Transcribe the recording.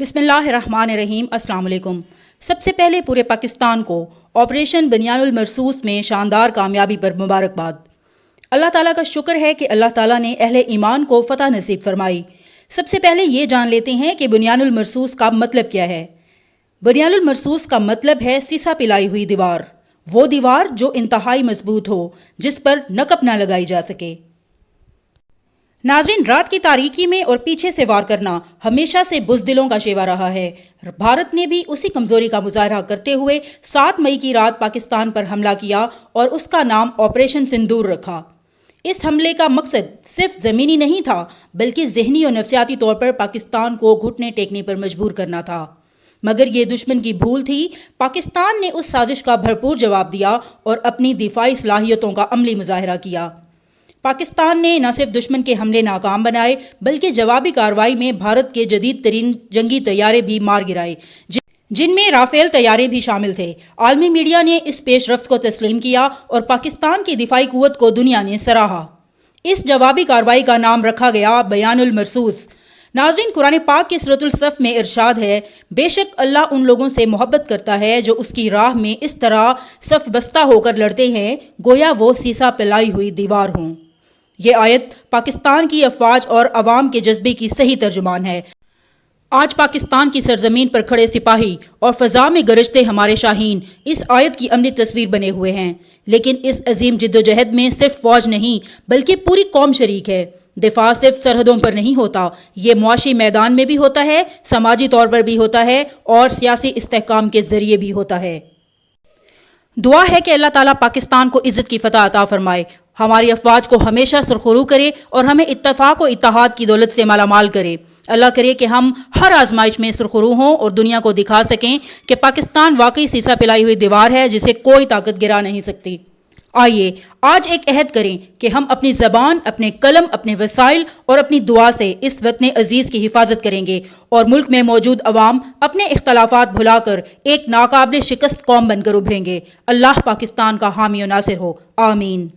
بسم اللہ الرحمن الرحیم۔ السلام علیکم۔ سب سے پہلے پورے پاکستان کو آپریشن بنیان المرصوص میں شاندار کامیابی پر مبارکباد۔ اللہ تعالیٰ کا شکر ہے کہ اللہ تعالیٰ نے اہل ایمان کو فتح نصیب فرمائی۔ سب سے پہلے یہ جان لیتے ہیں کہ بنیان المرصوص کا مطلب کیا ہے۔ بنیان المرصوص کا مطلب ہے سیسا پلائی ہوئی دیوار، وہ دیوار جو انتہائی مضبوط ہو، جس پر نقب نہ لگائی جا سکے۔ ناظرین، رات کی تاریکی میں اور پیچھے سے وار کرنا ہمیشہ سے بزدلوں کا شیوا رہا ہے۔ بھارت نے بھی اسی کمزوری کا مظاہرہ کرتے ہوئے 7 مئی کی رات پاکستان پر حملہ کیا اور اس کا نام آپریشن سندور رکھا۔ اس حملے کا مقصد صرف زمینی نہیں تھا، بلکہ ذہنی اور نفسیاتی طور پر پاکستان کو گھٹنے ٹیکنے پر مجبور کرنا تھا۔ مگر یہ دشمن کی بھول تھی۔ پاکستان نے اس سازش کا بھرپور جواب دیا اور اپنی دفاعی صلاحیتوں کا عملی مظاہرہ کیا۔ پاکستان نے نہ صرف دشمن کے حملے ناکام بنائے، بلکہ جوابی کارروائی میں بھارت کے جدید ترین جنگی طیارے بھی مار گرائے، جن میں رافیل طیارے بھی شامل تھے۔ عالمی میڈیا نے اس پیش رفت کو تسلیم کیا اور پاکستان کی دفاعی قوت کو دنیا نے سراہا۔ اس جوابی کارروائی کا نام رکھا گیا بیان المرصوص۔ ناظرین، قرآن پاک کی سورۃ الصف میں ارشاد ہے، بے شک اللہ ان لوگوں سے محبت کرتا ہے جو اس کی راہ میں اس طرح صف بستہ ہو کر لڑتے ہیں گویا وہ سیسا پلائی ہوئی دیوار ہوں۔ یہ آیت پاکستان کی افواج اور عوام کے جذبے کی صحیح ترجمان ہے۔ آج پاکستان کی سرزمین پر کھڑے سپاہی اور فضا میں گرجتے ہمارے شاہین اس آیت کی عملی تصویر بنے ہوئے ہیں، لیکن اس عظیم جدوجہد میں صرف فوج نہیں بلکہ پوری قوم شریک ہے۔ دفاع صرف سرحدوں پر نہیں ہوتا، یہ معاشی میدان میں بھی ہوتا ہے، سماجی طور پر بھی ہوتا ہے اور سیاسی استحکام کے ذریعے بھی ہوتا ہے۔ دعا ہے کہ اللہ تعالیٰ پاکستان کو عزت کی فتح عطا فرمائے، ہماری افواج کو ہمیشہ سرخرو کرے اور ہمیں اتفاق و اتحاد کی دولت سے مالا مال کرے۔ اللہ کرے کہ ہم ہر آزمائش میں سرخرو ہوں اور دنیا کو دکھا سکیں کہ پاکستان واقعی سیسا پلائی ہوئی دیوار ہے جسے کوئی طاقت گرا نہیں سکتی۔ آئیے آج ایک عہد کریں کہ ہم اپنی زبان، اپنے قلم، اپنے وسائل اور اپنی دعا سے اس وطن عزیز کی حفاظت کریں گے اور ملک میں موجود عوام اپنے اختلافات بھلا کر ایک ناقابل شکست قوم بن کر ابھریں گے۔ اللہ پاکستان کا حامی و ناصر ہو، آمین۔